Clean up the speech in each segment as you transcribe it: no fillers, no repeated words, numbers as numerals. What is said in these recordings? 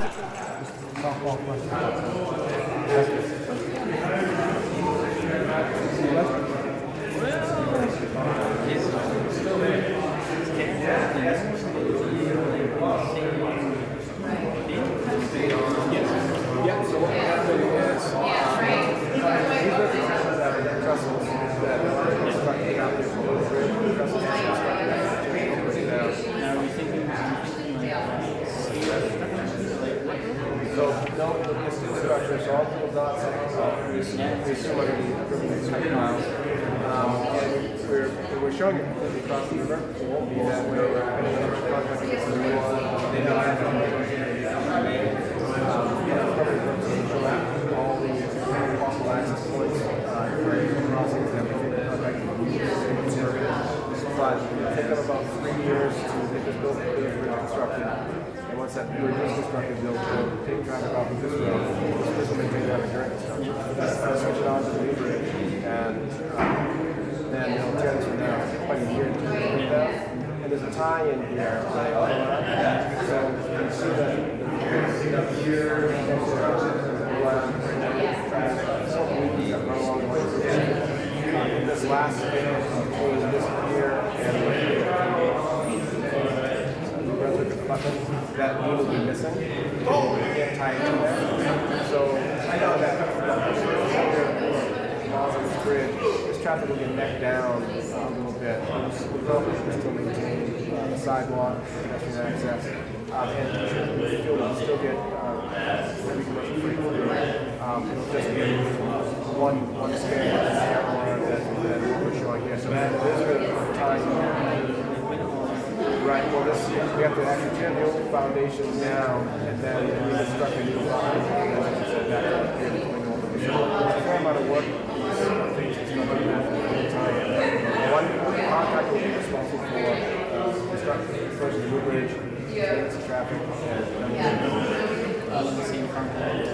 Softball question. Yeah, so what we have to do is these are the trusses that are trestles that are constructed out there for the bridge. The trestles are constructed out there to bring it down. Now, are we thinking So, no, the steel structure, so all the little dots we assume are going to be tight miles. And we're showing it completely across the river. It won't be that way. Any other contract gets a new one. They know how to do it. All the possible access points, crossings, everything. But it will take them about 3 years to get this built, bridge constructed. And once that bridge is constructed, they'll take traffic off of this road. This will maintain traffic during construction. Switch it on to the new bridge, and then they'll tear this one down. It takes about a year to do that. And there's a tie-in here. So you see that here, this last bit between this here and that knee will be missing. You can't tie it to that. So I know that on this bridge, this traffic will get necked down a little bit. The developers can still maintain the sidewalk, pedestrian access, and the field will still get heavy commercial free. It'll just be one span that we're showing here. So that is going to tie right. Well, we have to actually tear the old foundation down and then reconstruct a new line. And then, as I said, that's going to be going over. So there's a fair amount of work. One contractor will be responsible for constructing first the new bridge, some traffic, and the same contract?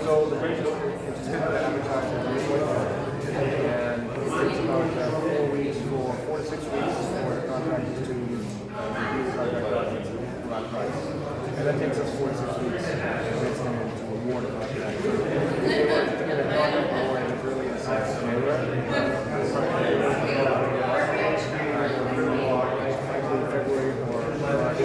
So the bridge is just going to advertise and it takes about 4 weeks, 4 to 6 weeks for the contractors to review the contract documents and provide price. And that takes us 4 to 6 weeks to award a contract. So if we want to get a contract award as early as January, February or March,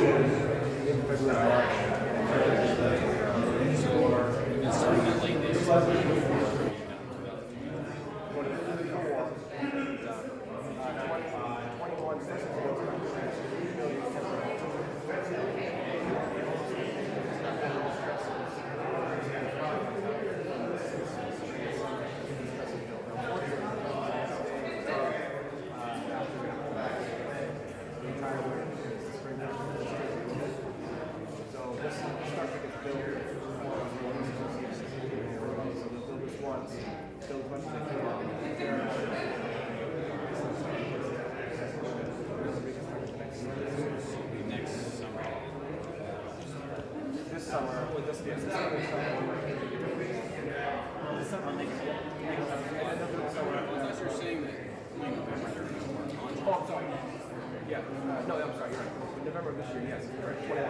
November of this year, yes. Right, 21.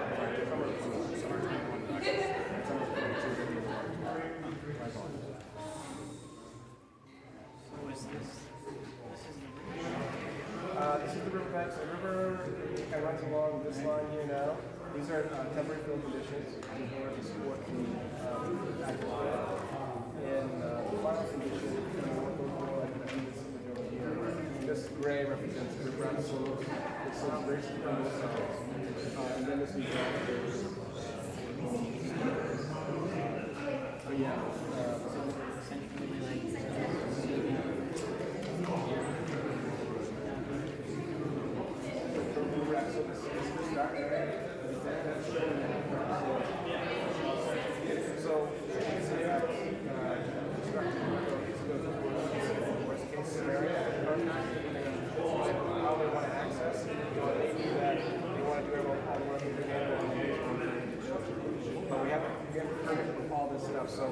This is the riverbank. So the river kind of runs along this line here now. These are temporary field conditions in order to support the active bed. And the final condition, this gray represents the brown soils. This is raised from this side. And then this is brown. Oh yeah. So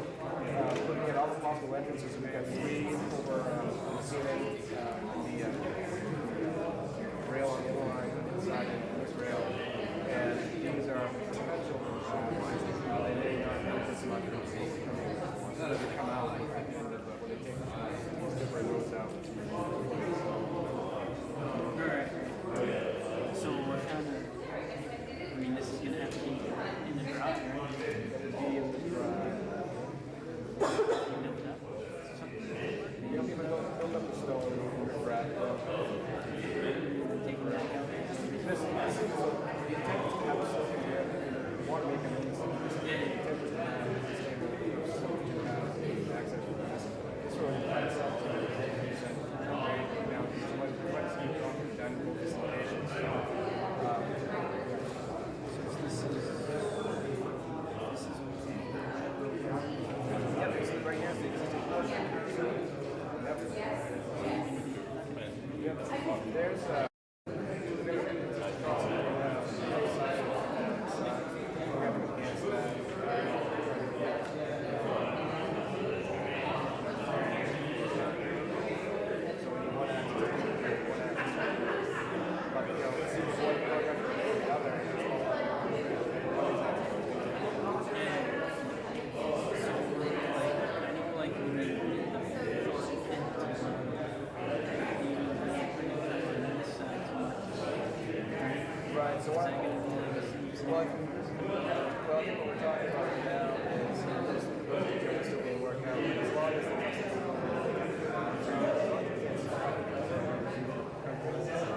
There's right, so I think what we're talking about right now is just the details still being worked out. As long as the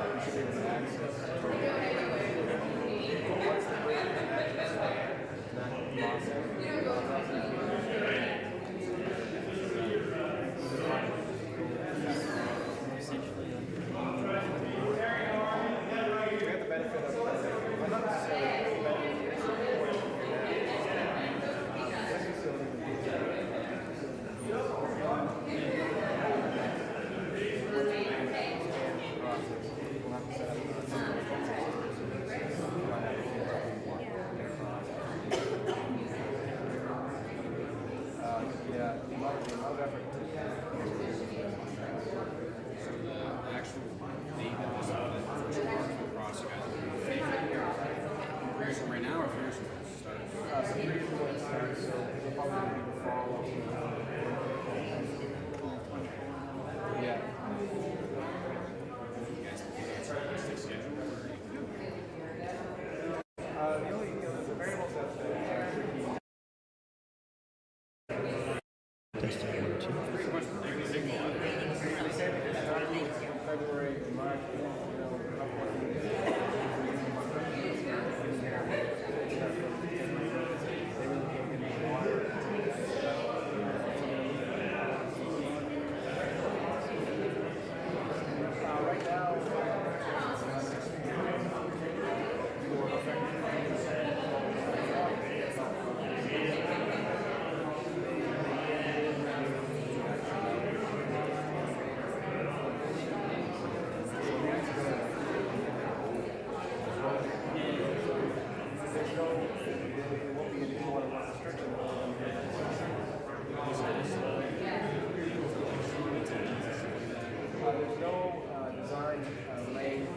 we should be able to access. What's the rate of access? We have the benefit of not necessarily the benefit of support yeah, the amount of effort to Actual date of this process. Finishing right now or finishing start? so 3 years ago it started, so it'll probably be the fall of yeah. You guys think that's a realistic schedule? The only the variables that are tricky. Pretty much predictable. They say they just started in February and March, a couple of weeks. They really can't get any water. Right now, there won't be any more restriction. There's no design lane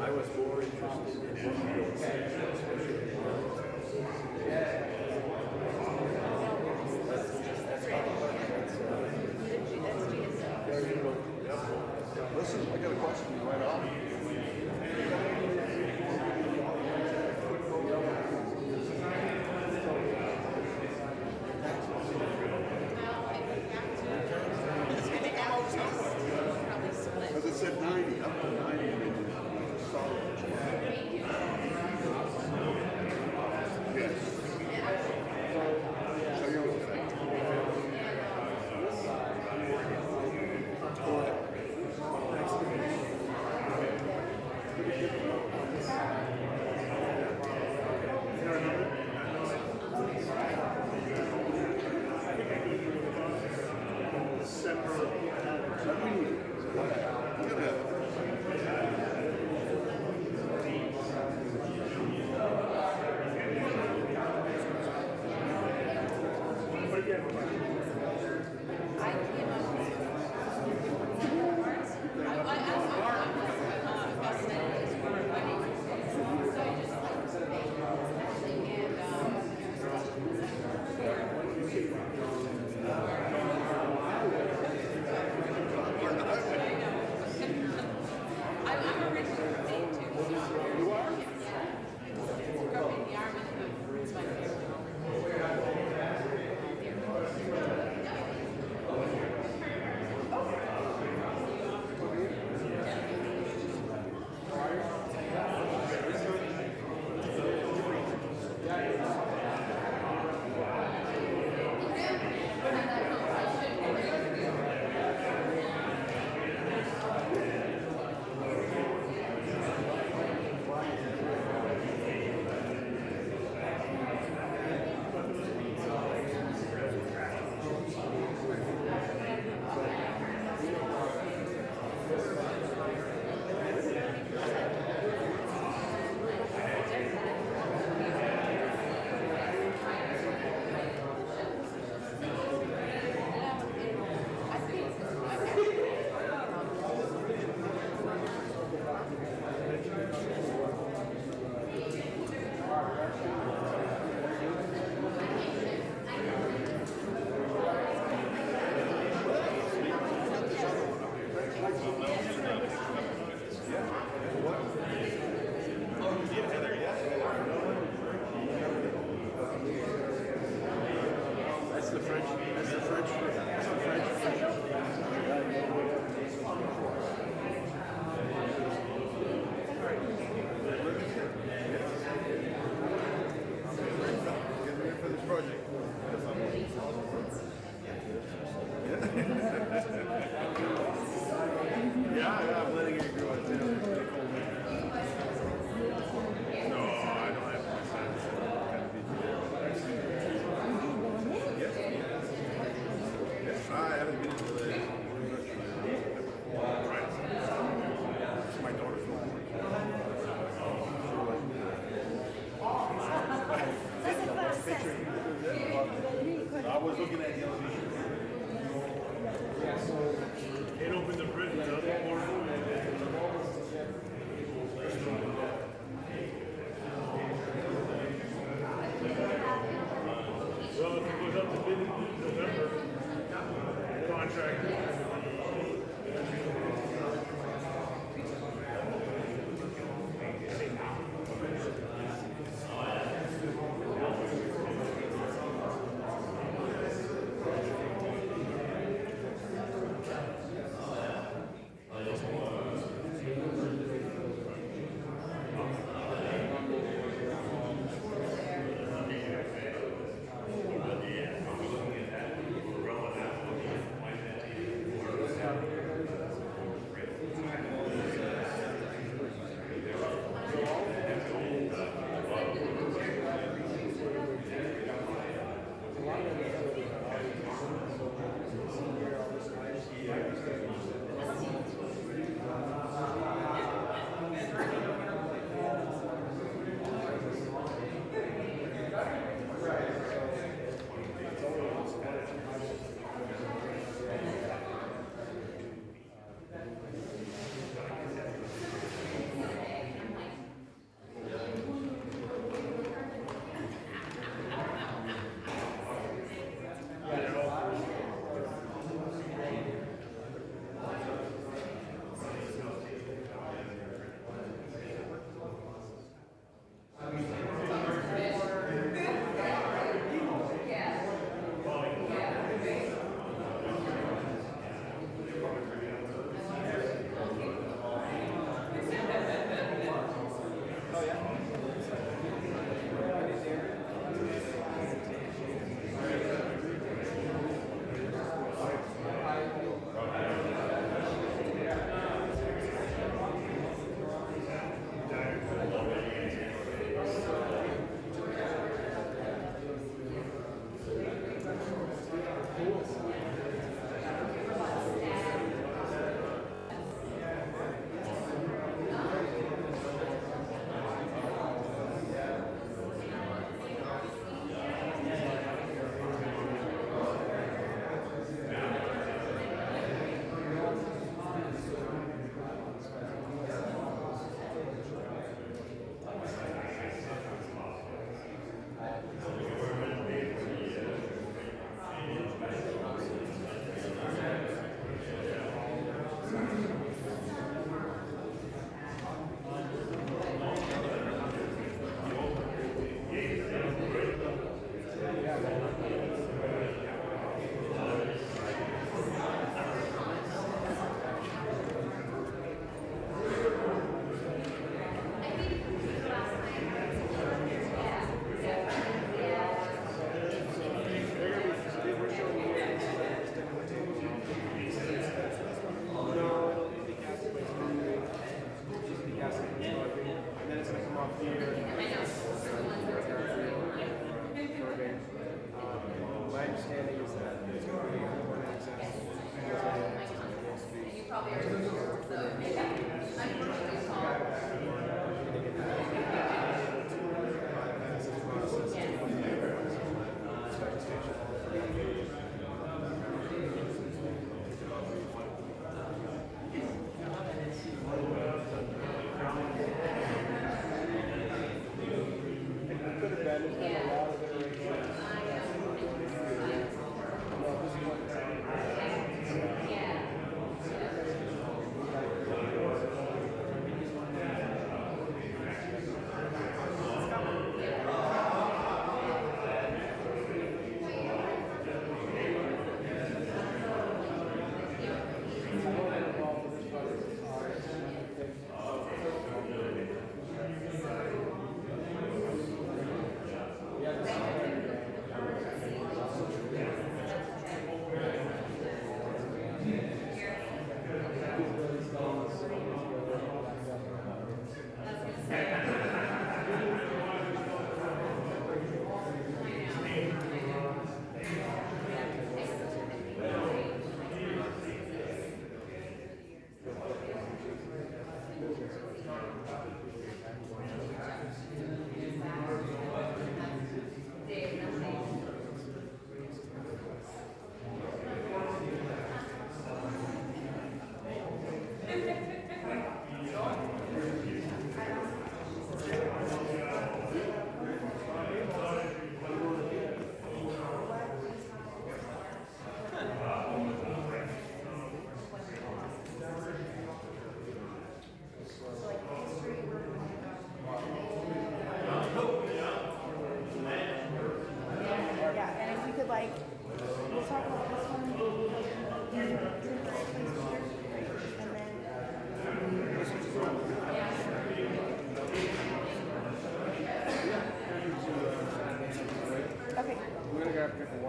I was more interested Listen, I got a question right off. Because it said 90, up to 90. Yes. So you're what saying? Go ahead.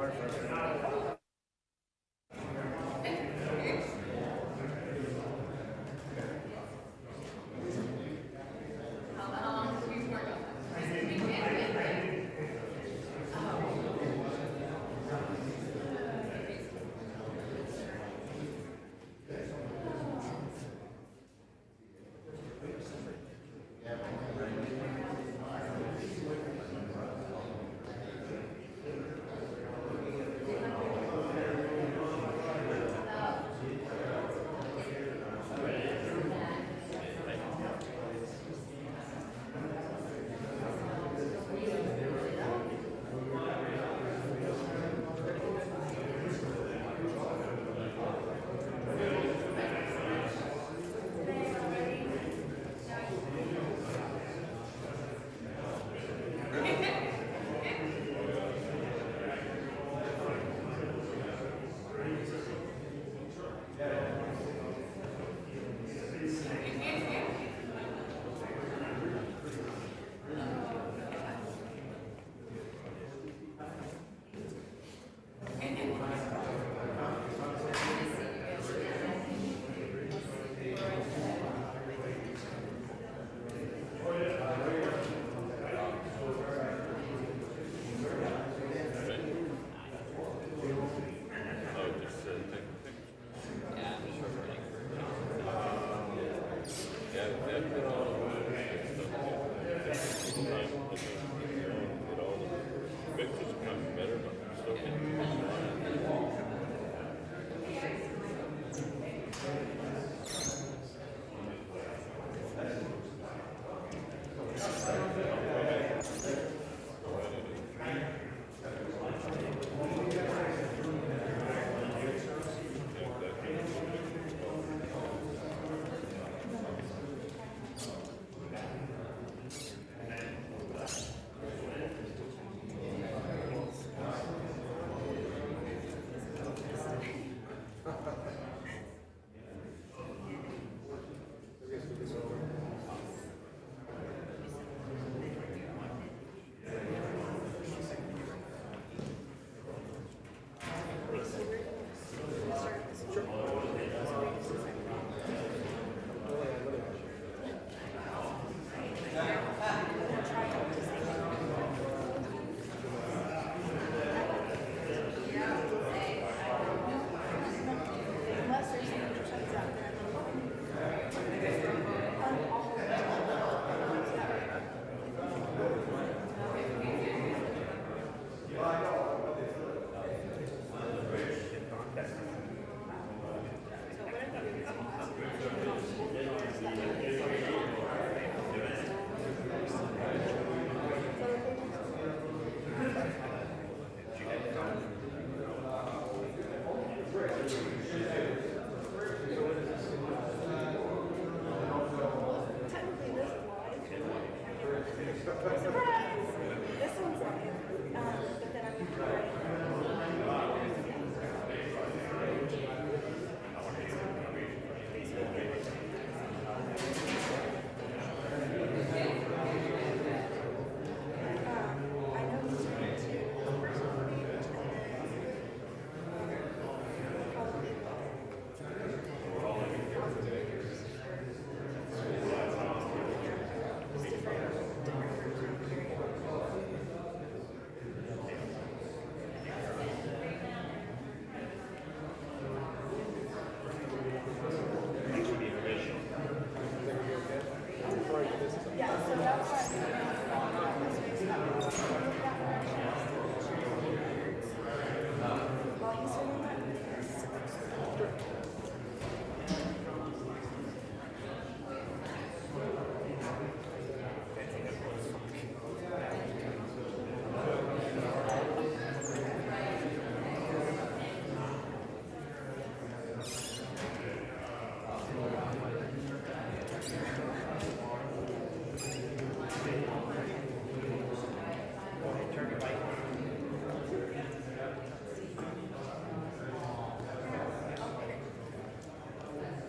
wire first.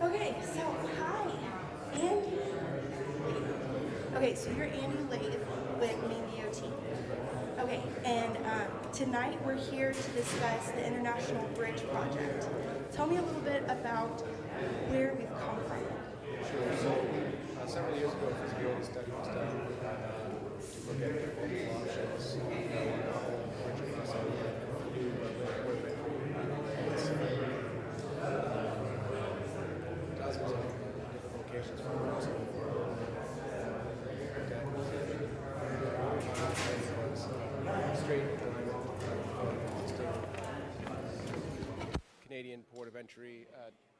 Okay, so hi, Andy. Okay, so you're Andy Lathe with Maine DOT. Okay, and tonight we're here to discuss the International Bridge Project. Tell me a little bit about where we've come from. Sure. So, several years ago, a feasibility study was done to look at multiple options for a novel bridge crossing new port of entry. It's dozens of different locations for crossing the world. Straight Canadian port of entry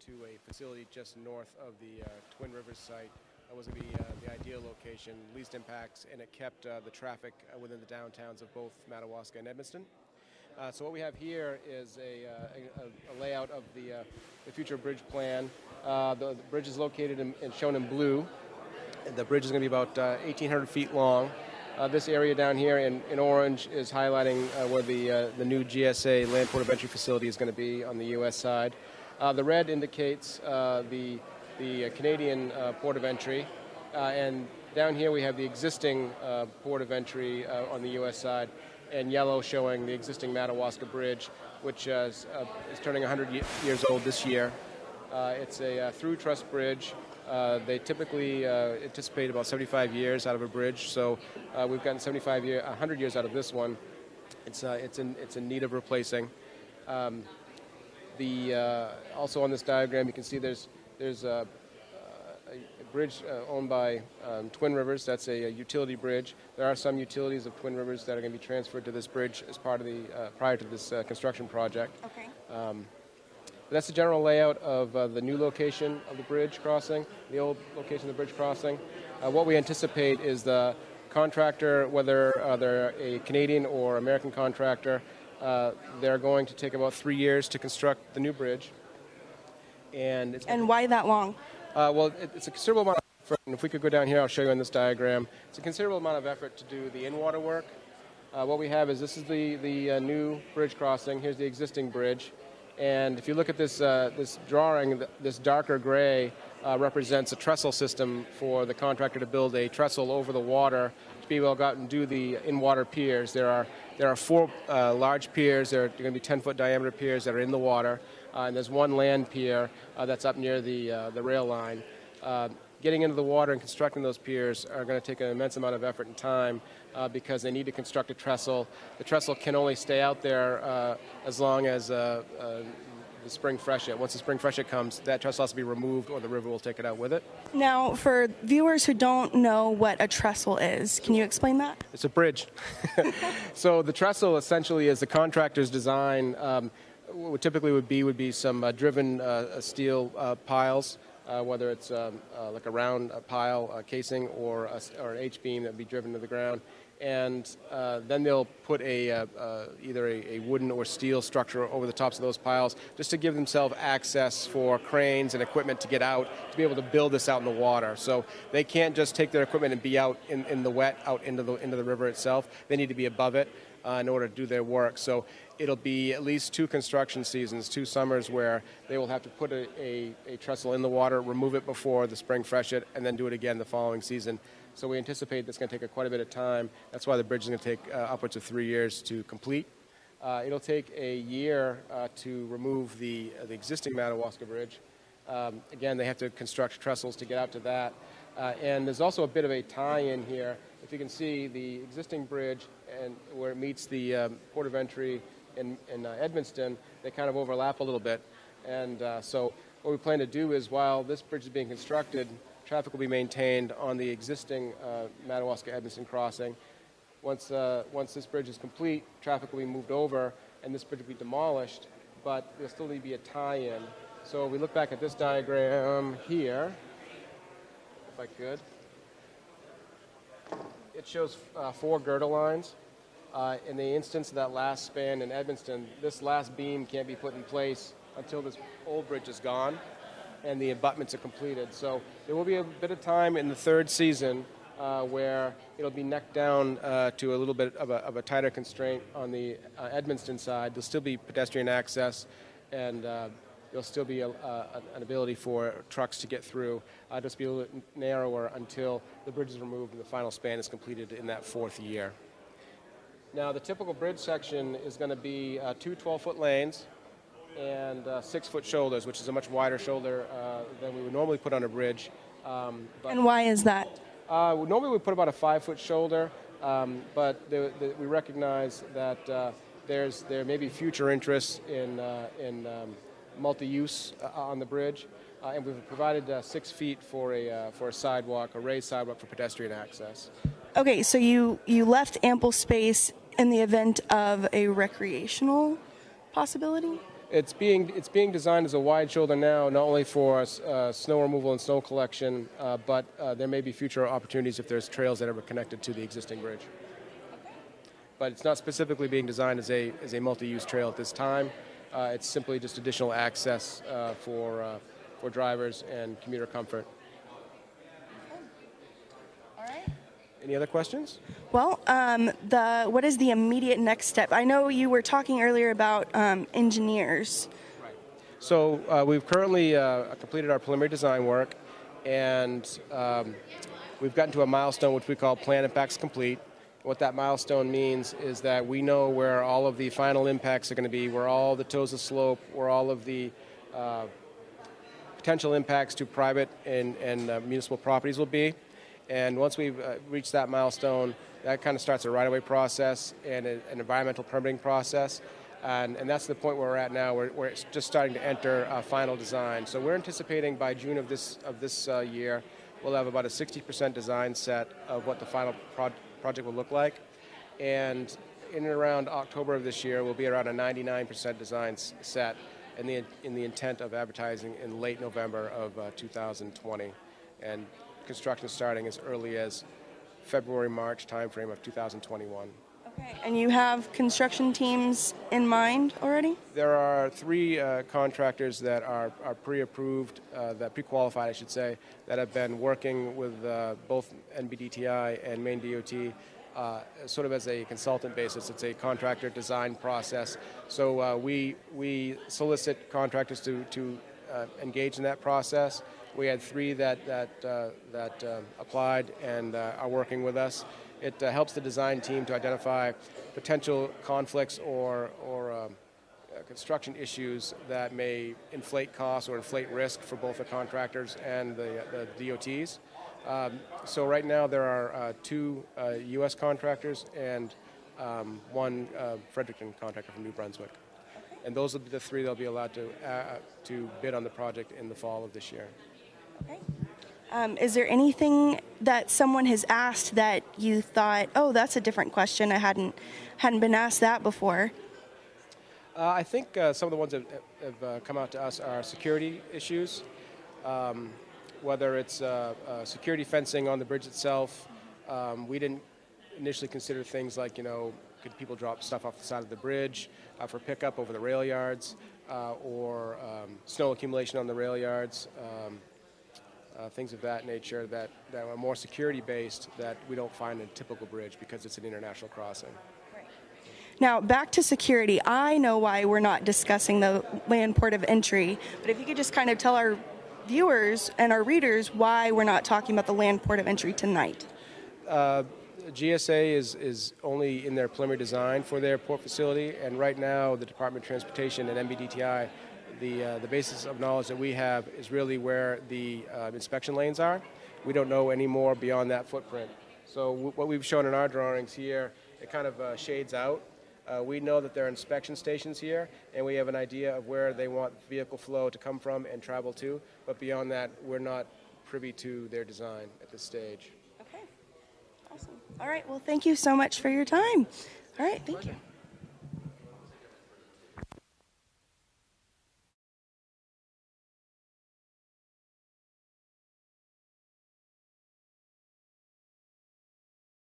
to a facility just north of the Twin Rivers site. That was going to be the ideal location, least impacts, and it kept the traffic within the downtowns of both Madawaska and Edmundston. So what we have here is a layout of the future bridge plan. The bridge is located and shown in blue. The bridge is going to be about 1,800 feet long. This area down here in orange is highlighting where the new GSA land port of entry facility is going to be on the U.S. side. The red indicates the Canadian port of entry, and down here we have the existing port of entry on the U.S. side, and yellow showing the existing Madawaska Bridge, which is turning 100 years old this year. It's a through truss bridge. They typically anticipate about 75 years out of a bridge, so we've gotten 100 years out of this one. It's in need of replacing. Also on this diagram, you can see there's a bridge owned by Twin Rivers. That's a utility bridge. There are some utilities of Twin Rivers that are going to be transferred to this bridge as part of the prior to this construction project. Okay. That's the general layout of the new location of the bridge crossing, the old location of the bridge crossing. What we anticipate is the contractor, whether they're a Canadian or American contractor, they're going to take about 3 years to construct the new bridge. And why that long? Well, it's a considerable amount of effort, and if we could go down here, I'll show you on this diagram. It's a considerable amount of effort to do the in-water work. What we have is this is the new bridge crossing. Here's the existing bridge. And if you look at this drawing, this darker gray represents a trestle system for the contractor to build a trestle over the water to be able to go out and do the in-water piers. There are 4 large piers. They're going to be 10-foot diameter piers that are in the water, and there's 1 land pier that's up near the rail line. Getting into the water and constructing those piers are going to take an immense amount of effort and time because they need to construct a trestle. The trestle can only stay out there as long as the spring freshet. Once the spring freshet comes, that trestle has to be removed or the river will take it out with it. Now, for viewers who don't know what a trestle is, can you explain that? It's a bridge. So the trestle essentially is the contractor's design. What typically would be some driven steel piles. Whether it's like a round pile casing or an H-beam that would be driven to the ground. And then they'll put either a wooden or steel structure over the tops of those piles just to give themselves access for cranes and equipment to get out, to be able to build this out in the water. So they can't just take their equipment and be out in the wet, out into the river itself. They need to be above it in order to do their work. So it'll be at least 2 construction seasons, 2 summers, where they will have to put a trestle in the water, remove it before the spring freshet, and then do it again the following season. So we anticipate that's going to take quite a bit of time. That's why the bridge is going to take upwards of 3 years to complete. It'll take a year to remove the existing Madawaska Bridge. Again, they have to construct trestles to get out to that. And there's also a bit of a tie-in here. If you can see the existing bridge and where it meets the port of entry in Edmundston, they kind of overlap a little bit. And so what we plan to do is, while this bridge is being constructed, traffic will be maintained on the existing Madawaska-Edmundston crossing. Once this bridge is complete, traffic will be moved over, and this bridge will be demolished, but there'll still need to be a tie-in. So we look back at this diagram here, if I could. It shows 4 girdle lines. In the instance of that last span in Edmundston, this last beam can't be put in place until this old bridge is gone and the abutments are completed. So there will be a bit of time in the 3rd season where it'll be necked down to a little bit of a tighter constraint on the Edmundston side. There'll still be pedestrian access, and there'll still be an ability for trucks to get through. Just be a little bit narrower until the bridge is removed and the final span is completed in that 4th year. Now, the typical bridge section is going to be two 12-foot lanes and 6-foot shoulders, which is a much wider shoulder than we would normally put on a bridge. And why is that? Normally we put about a 5-foot shoulder, but we recognize that there may be future interest in multi-use on the bridge, and we've provided 6 feet for a sidewalk, a raised sidewalk for pedestrian access. Okay, so you left ample space in the event of a recreational possibility? It's being designed as a wide shoulder now, not only for snow removal and snow collection, but there may be future opportunities if there's trails that are connected to the existing bridge. But it's not specifically being designed as a multi-use trail at this time. It's simply just additional access for drivers and commuter comfort. All right. Any other questions? Well, what is the immediate next step? I know you were talking earlier about engineers. Right. So we've currently completed our preliminary design work, and we've gotten to a milestone which we call Plan Impacts Complete. What that milestone means is that we know where all of the final impacts are going to be, where all the toes of slope, where all of the potential impacts to private and municipal properties will be. And once we've reached that milestone, that kind of starts a right-of-way process and an environmental permitting process. And that's the point where we're at now. We're just starting to enter final design. So we're anticipating by June of this year, we'll have about a 60% design set of what the final project will look like. And in and around October of this year, we'll be around a 99% design set in the intent of advertising in late November of 2020. And construction starting as early as February, March timeframe of 2021. Okay, and you have construction teams in mind already? There are 3 contractors that are pre-approved, that pre-qualified, I should say, that have been working with both NBDTI and Maine DOT sort of as a consultant basis. It's a contractor design process. So we solicit contractors to engage in that process. We had 3 that applied and are working with us. It helps the design team to identify potential conflicts or construction issues that may inflate costs or inflate risk for both the contractors and the DOTs. So right now there are 2 U.S. contractors and 1 Fredericton contractor from New Brunswick. And those will be the 3 that'll be allowed to bid on the project in the fall of this year. Okay. Is there anything that someone has asked that you thought, oh, that's a different question, I hadn't been asked that before? I think some of the ones that have come out to us are security issues, whether it's security fencing on the bridge itself. We didn't initially consider things like, could people drop stuff off the side of the bridge for pickup over the rail yards, or snow accumulation on the rail yards. Things of that nature that are more security-based that we don't find in a typical bridge because it's an international crossing. Right. Now, back to security. I know why we're not discussing the land port of entry, but if you could just kind of tell our viewers and our readers why we're not talking about the land port of entry tonight. GSA is only in their preliminary design for their port facility, and right now the Department of Transportation and NBDTI, the basis of knowledge that we have is really where the inspection lanes are. We don't know any more beyond that footprint. So what we've shown in our drawings here, it kind of shades out. We know that there are inspection stations here, and we have an idea of where they want vehicle flow to come from and travel to, but beyond that, we're not privy to their design at this stage. Okay, awesome. All right, well, thank you so much for your time. All right, thank you.